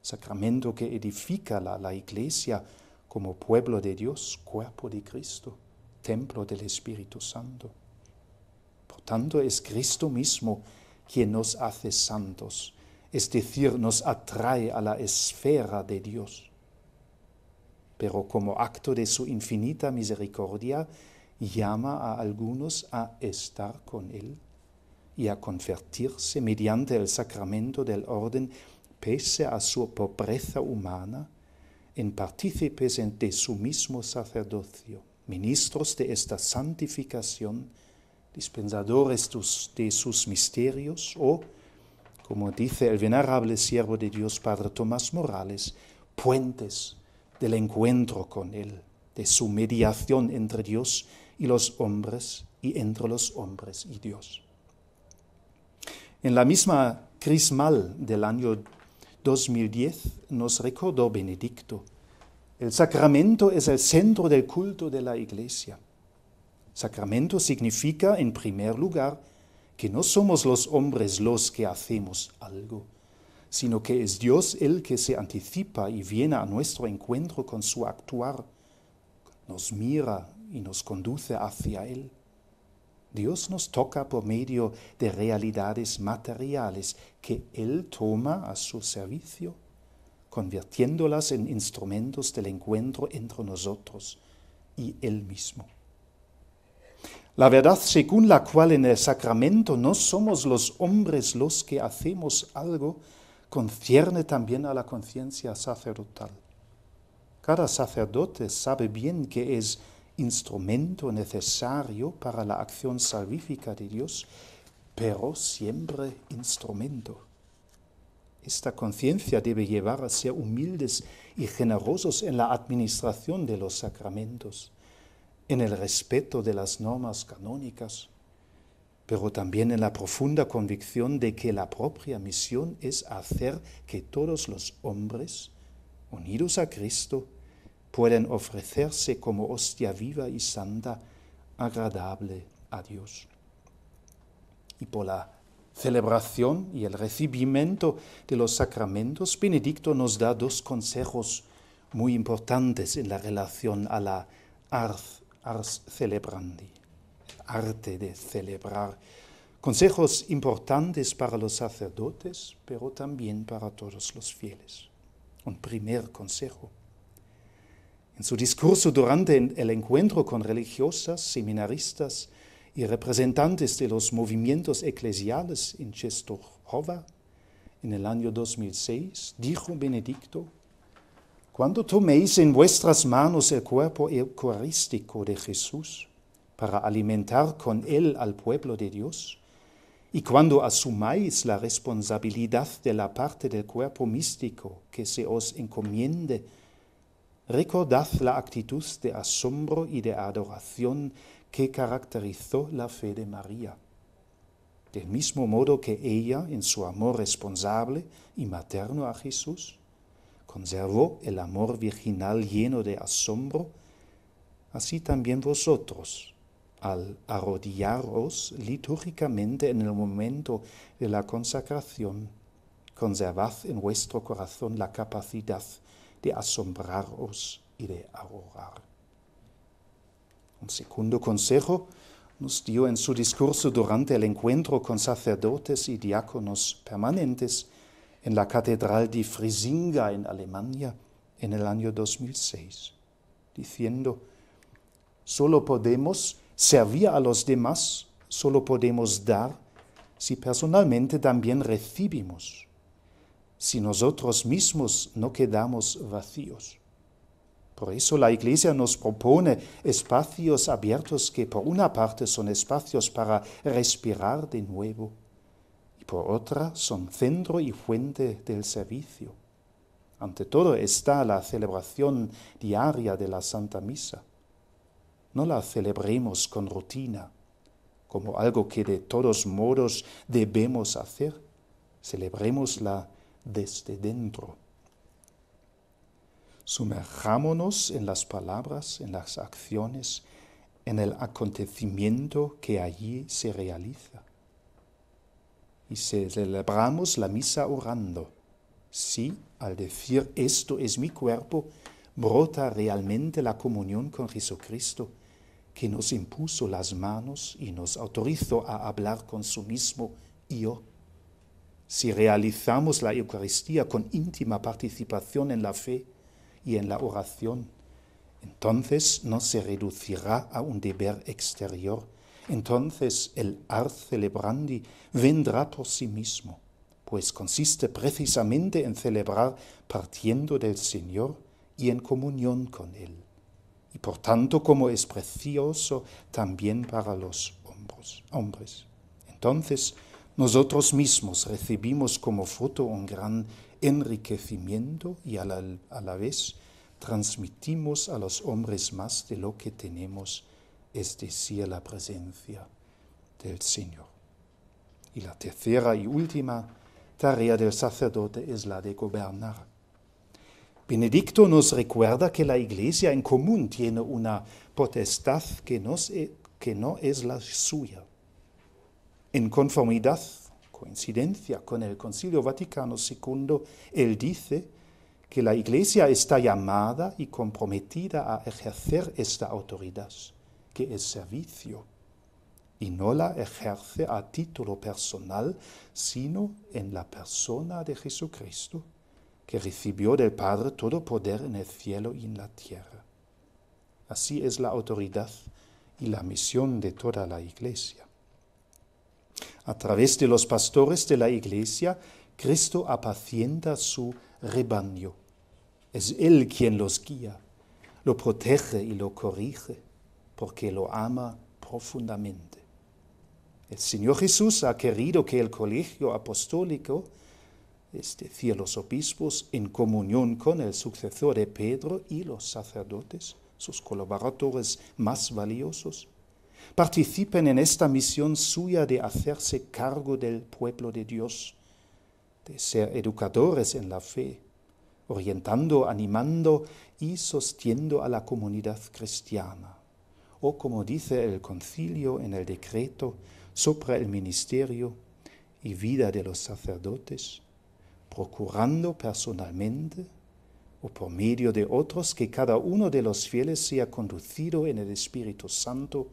sacramento que edifica la Iglesia como pueblo de Dios, cuerpo de Cristo, templo del Espíritu Santo. Por tanto, es Cristo mismo quien nos hace santos, es decir, nos atrae a la esfera de Dios. Pero como acto de su infinita misericordia, llama a algunos a estar con Él y a convertirse mediante el sacramento del orden, pese a su pobreza humana, en partícipes de su mismo sacerdocio, ministros de esta santificación, dispensadores de sus misterios o, como dice el venerable siervo de Dios, Padre Tomás Morales, puentes del encuentro con Él, de su mediación entre Dios y los hombres y entre los hombres y Dios. En la misma crismal del año 2010 nos recordó Benedicto: el sacramento es el centro del culto de la Iglesia. Sacramento significa, en primer lugar, que no somos los hombres los que hacemos algo, sino que es Dios el que se anticipa y viene a nuestro encuentro con su actuar, nos mira y nos conduce hacia Él. Dios nos toca por medio de realidades materiales que Él toma a su servicio, convirtiéndolas en instrumentos del encuentro entre nosotros y Él mismo. La verdad según la cual en el sacramento no somos los hombres los que hacemos algo, concierne también a la conciencia sacerdotal. Cada sacerdote sabe bien que es instrumento necesario para la acción salvífica de Dios, pero siempre instrumento. Esta conciencia debe llevar a ser humildes y generosos en la administración de los sacramentos, en el respeto de las normas canónicas, pero también en la profunda convicción de que la propia misión es hacer que todos los hombres, unidos a Cristo, pueden ofrecerse como hostia viva y santa, agradable a Dios. Y por la celebración y el recibimiento de los sacramentos, Benedicto nos da dos consejos muy importantes en la relación a la ars celebrandi, el arte de celebrar. Consejos importantes para los sacerdotes, pero también para todos los fieles. Un primer consejo. En su discurso durante el encuentro con religiosas, seminaristas y representantes de los movimientos eclesiales en Częstochowa, en el año 2006, dijo Benedicto: cuando toméis en vuestras manos el cuerpo eucarístico de Jesús para alimentar con él al pueblo de Dios, y cuando asumáis la responsabilidad de la parte del cuerpo místico que se os encomiende, recordad la actitud de asombro y de adoración que caracterizó la fe de María. Del mismo modo que ella, en su amor responsable y materno a Jesús, conservó el amor virginal lleno de asombro, así también vosotros, al arrodillaros litúrgicamente en el momento de la consagración, conservad en vuestro corazón la capacidad de asombraros y de adorar. Un segundo consejo nos dio en su discurso durante el encuentro con sacerdotes y diáconos permanentes en la Catedral de Frisinga en Alemania en el año 2006, diciendo: solo podemos servir a los demás, solo podemos dar si personalmente también recibimos, si nosotros mismos no quedamos vacíos. Por eso la Iglesia nos propone espacios abiertos que por una parte son espacios para respirar de nuevo y por otra son centro y fuente del servicio. Ante todo está la celebración diaria de la Santa Misa. No la celebremos con rutina, como algo que de todos modos debemos hacer. Celebrémosla desde dentro. Sumerjámonos en las palabras, en las acciones, en el acontecimiento que allí se realiza. Y celebramos la misa orando. Sí, al decir esto es mi cuerpo, brota realmente la comunión con Jesucristo, que nos impuso las manos y nos autorizó a hablar con su mismo yo. Si realizamos la Eucaristía con íntima participación en la fe y en la oración, entonces no se reducirá a un deber exterior. Entonces el ars celebrandi vendrá por sí mismo, pues consiste precisamente en celebrar partiendo del Señor y en comunión con Él. Y por tanto, como es precioso también para los hombres. Entonces, nosotros mismos recibimos como fruto un gran enriquecimiento y a la vez transmitimos a los hombres más de lo que tenemos, es decir, la presencia del Señor. Y la tercera y última tarea del sacerdote es la de gobernar. Benedicto nos recuerda que la Iglesia en común tiene una potestad que no es la suya. En conformidad, coincidencia con el Concilio Vaticano II, él dice que la Iglesia está llamada y comprometida a ejercer esta autoridad, que es servicio, y no la ejerce a título personal, sino en la persona de Jesucristo, que recibió del Padre todo poder en el cielo y en la tierra. Así es la autoridad y la misión de toda la Iglesia. A través de los pastores de la Iglesia, Cristo apacienta su rebaño. Es Él quien los guía, lo protege y lo corrige, porque lo ama profundamente. El Señor Jesús ha querido que el colegio apostólico, es decir, los obispos, en comunión con el sucesor de Pedro y los sacerdotes, sus colaboradores más valiosos, participen en esta misión suya de hacerse cargo del pueblo de Dios, de ser educadores en la fe, orientando, animando y sosteniendo a la comunidad cristiana. O como dice el concilio en el decreto sobre el ministerio y vida de los sacerdotes, procurando personalmente o por medio de otros que cada uno de los fieles sea conducido en el Espíritu Santo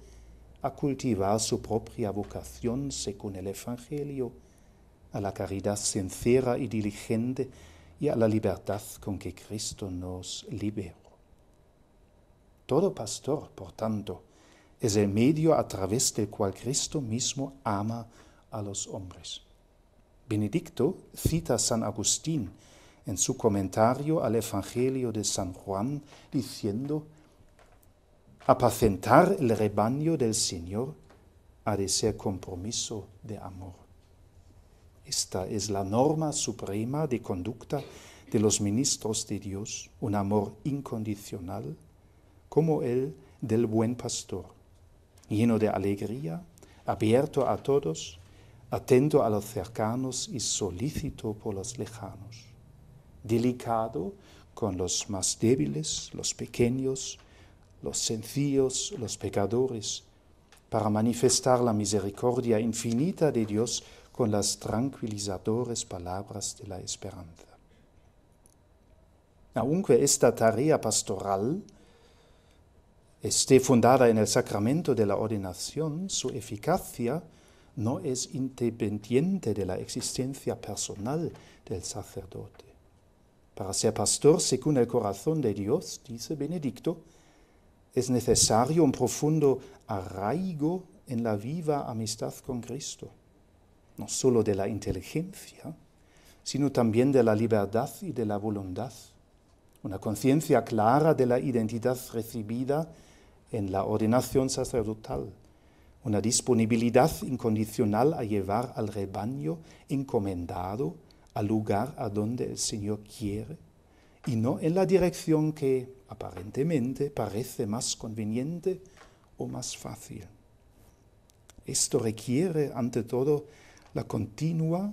a cultivar su propia vocación según el Evangelio, a la caridad sincera y diligente y a la libertad con que Cristo nos liberó. Todo pastor, por tanto, es el medio a través del cual Cristo mismo ama a los hombres. Benedicto cita a San Agustín en su comentario al Evangelio de San Juan, diciendo: apacentar el rebaño del Señor ha de ser compromiso de amor. Esta es la norma suprema de conducta de los ministros de Dios, un amor incondicional, como el del buen pastor, lleno de alegría, abierto a todos, atento a los cercanos y solícito por los lejanos, delicado con los más débiles, los pequeños, los sencillos, los pecadores, para manifestar la misericordia infinita de Dios con las tranquilizadoras palabras de la esperanza. Aunque esta tarea pastoral esté fundada en el sacramento de la ordenación, su eficacia no es independiente de la existencia personal del sacerdote. Para ser pastor según el corazón de Dios, dice Benedicto, es necesario un profundo arraigo en la viva amistad con Cristo, no solo de la inteligencia, sino también de la libertad y de la voluntad, una conciencia clara de la identidad recibida en la ordenación sacerdotal, una disponibilidad incondicional a llevar al rebaño encomendado al lugar a donde el Señor quiere, y no en la dirección que aparentemente parece más conveniente o más fácil. Esto requiere, ante todo, la continua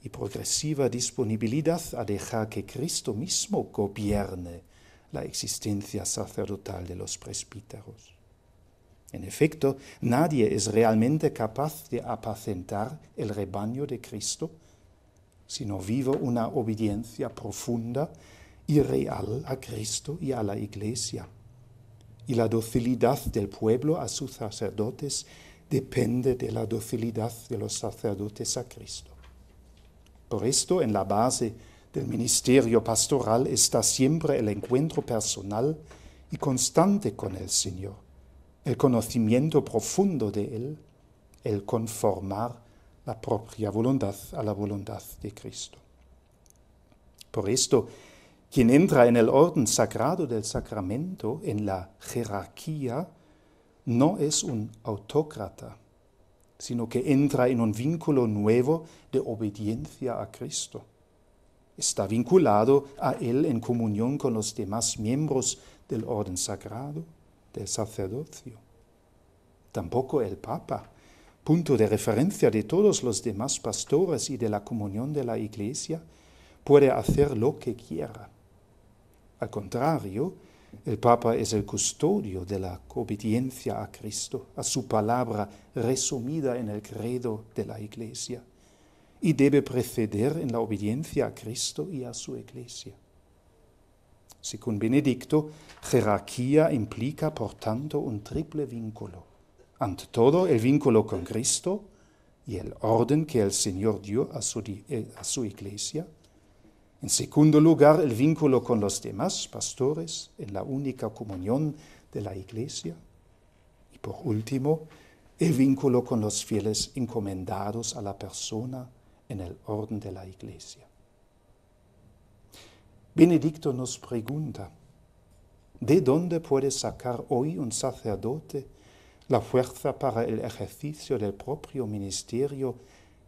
y progresiva disponibilidad a dejar que Cristo mismo gobierne la existencia sacerdotal de los presbíteros. En efecto, nadie es realmente capaz de apacentar el rebaño de Cristo si no vive una obediencia profunda y real a Cristo y a la Iglesia. Y la docilidad del pueblo a sus sacerdotes depende de la docilidad de los sacerdotes a Cristo. Por esto, en la base del ministerio pastoral está siempre el encuentro personal y constante con el Señor, el conocimiento profundo de Él, el conformar la propia voluntad a la voluntad de Cristo. Por esto, quien entra en el orden sagrado del sacramento, en la jerarquía, no es un autócrata, sino que entra en un vínculo nuevo de obediencia a Cristo. Está vinculado a Él en comunión con los demás miembros del orden sagrado, del sacerdocio. Tampoco el Papa, punto de referencia de todos los demás pastores y de la comunión de la Iglesia, puede hacer lo que quiera. Al contrario, el Papa es el custodio de la obediencia a Cristo, a su palabra resumida en el credo de la Iglesia, y debe preceder en la obediencia a Cristo y a su Iglesia. Según Benedicto, jerarquía implica, por tanto, un triple vínculo. Ante todo, el vínculo con Cristo y el orden que el Señor dio a su Iglesia. En segundo lugar, el vínculo con los demás pastores en la única comunión de la Iglesia. Y por último, el vínculo con los fieles encomendados a la persona en el orden de la Iglesia. Benedicto nos pregunta, ¿de dónde puede sacar hoy un sacerdote la fuerza para el ejercicio del propio ministerio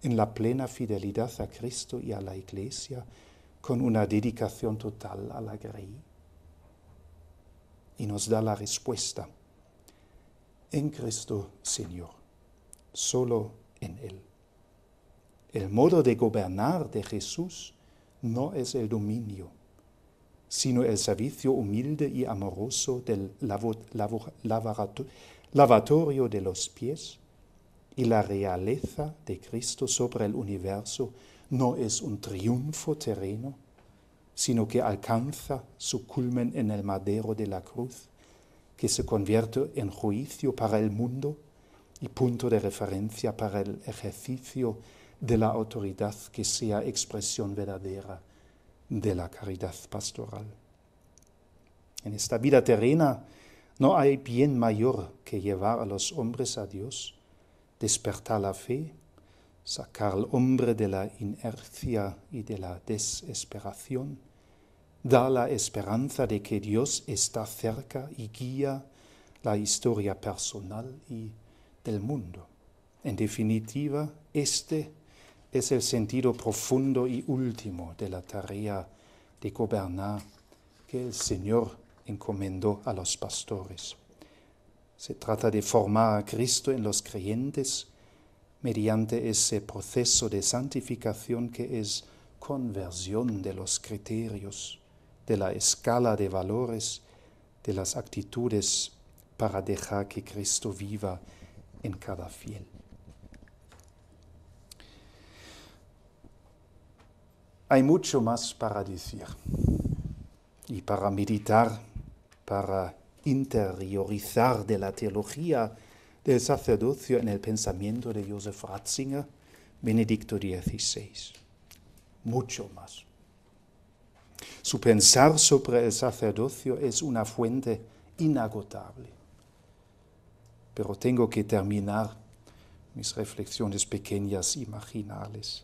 en la plena fidelidad a Cristo y a la Iglesia, con una dedicación total a la grey? Y nos da la respuesta: en Cristo Señor, solo en Él. El modo de gobernar de Jesús no es el dominio, sino el servicio humilde y amoroso del lavatorio de los pies, y la realeza de Cristo sobre el universo no es un triunfo terreno, sino que alcanza su culmen en el madero de la cruz, que se convierte en juicio para el mundo y punto de referencia para el ejercicio de la autoridad que sea expresión verdadera de la caridad pastoral. En esta vida terrena no hay bien mayor que llevar a los hombres a Dios, despertar la fe, sacar al hombre de la inercia y de la desesperación, dar la esperanza de que Dios está cerca y guía la historia personal y del mundo. En definitiva, este es el sentido profundo y último de la tarea de gobernar que el Señor encomendó a los pastores. Se trata de formar a Cristo en los creyentes mediante ese proceso de santificación que es conversión de los criterios, de la escala de valores, de las actitudes, para dejar que Cristo viva en cada fiel. Hay mucho más para decir y para meditar, para interiorizar de la teología del sacerdocio en el pensamiento de Joseph Ratzinger, Benedicto XVI. Mucho más. Su pensar sobre el sacerdocio es una fuente inagotable. Pero tengo que terminar mis reflexiones pequeñas y marginales.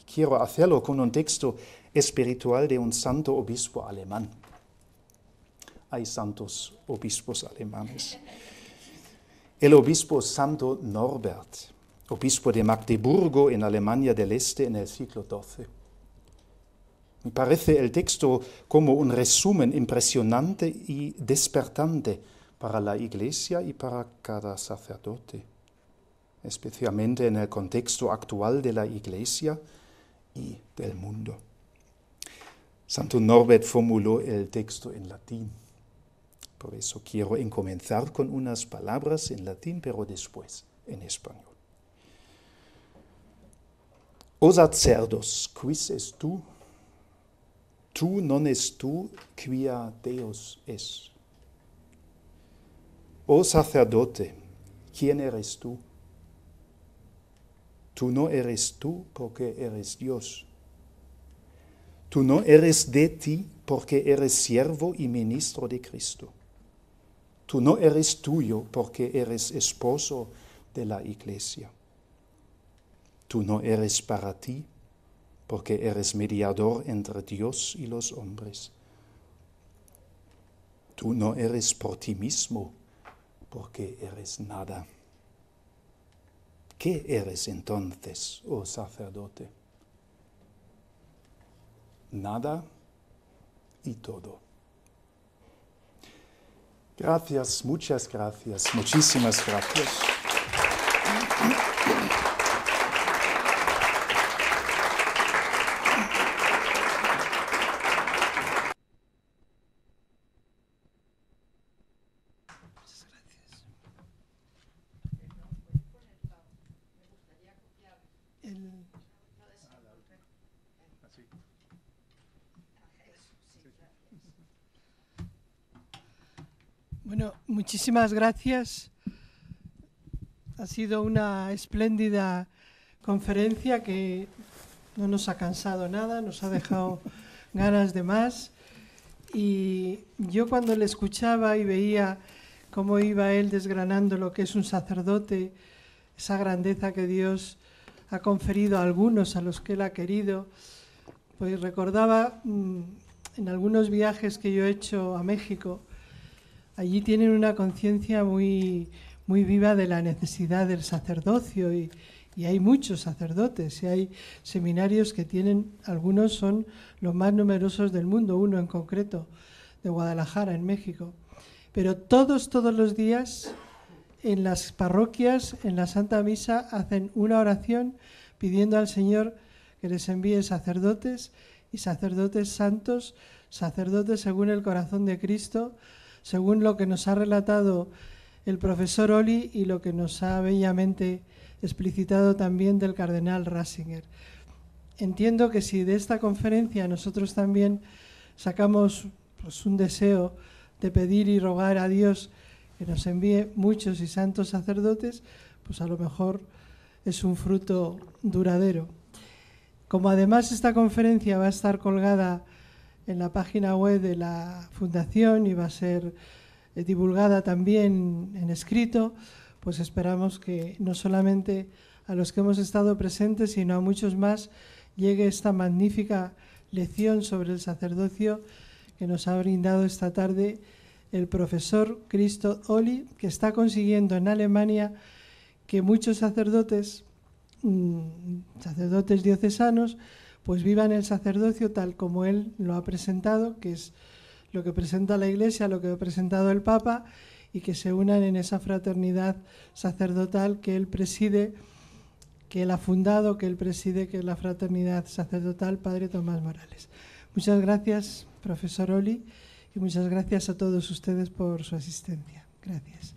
Y quiero hacerlo con un texto espiritual de un santo obispo alemán. Hay santos obispos alemanes. El obispo Santo Norbert, obispo de Magdeburgo en Alemania del Este en el siglo XII. Me parece el texto como un resumen impresionante y despertante para la Iglesia y para cada sacerdote, especialmente en el contexto actual de la Iglesia y del mundo. Santo Norbert formuló el texto en latín. Por eso quiero comenzar con unas palabras en latín, pero después en español. O sacerdos, quis es tu? Tu non es tu, quia Deus es. Oh sacerdote, ¿quién eres tú? Tú no eres tú porque eres Dios. Tú no eres de ti porque eres siervo y ministro de Cristo. Tú no eres tuyo porque eres esposo de la Iglesia. Tú no eres para ti porque eres mediador entre Dios y los hombres. Tú no eres por ti mismo porque eres nada. ¿Qué eres entonces, oh sacerdote? Nada y todo. Gracias, muchas gracias, muchísimas gracias. Bueno, muchísimas gracias. Ha sido una espléndida conferencia que no nos ha cansado nada, nos ha dejado ganas de más. Y yo cuando le escuchaba y veía cómo iba él desgranando lo que es un sacerdote, esa grandeza que Dios ha conferido a algunos, a los que él ha querido, pues recordaba en algunos viajes que yo he hecho a México. Allí tienen una conciencia muy viva de la necesidad del sacerdocio y hay muchos sacerdotes y hay seminarios que tienen, algunos son los más numerosos del mundo, uno en concreto de Guadalajara, en México. Pero todos los días en las parroquias, en la Santa Misa, hacen una oración pidiendo al Señor que les envíe sacerdotes y sacerdotes santos, sacerdotes según el corazón de Cristo, según lo que nos ha relatado el profesor Oli y lo que nos ha bellamente explicitado también del cardenal Ratzinger. Entiendo que si de esta conferencia nosotros también sacamos pues, un deseo de pedir y rogar a Dios que nos envíe muchos y santos sacerdotes, pues a lo mejor es un fruto duradero. Como además esta conferencia va a estar colgada en la página web de la Fundación y va a ser divulgada también en escrito, pues esperamos que no solamente a los que hemos estado presentes, sino a muchos más, llegue esta magnífica lección sobre el sacerdocio que nos ha brindado esta tarde el profesor Christoph Oli, que está consiguiendo en Alemania que muchos sacerdotes diocesanos, pues vivan el sacerdocio tal como él lo ha presentado, que es lo que presenta la Iglesia, lo que ha presentado el Papa, y que se unan en esa fraternidad sacerdotal que él preside, que él ha fundado, que él preside, que es la fraternidad sacerdotal Padre Tomás Morales. Muchas gracias, profesor Oli, y muchas gracias a todos ustedes por su asistencia. Gracias.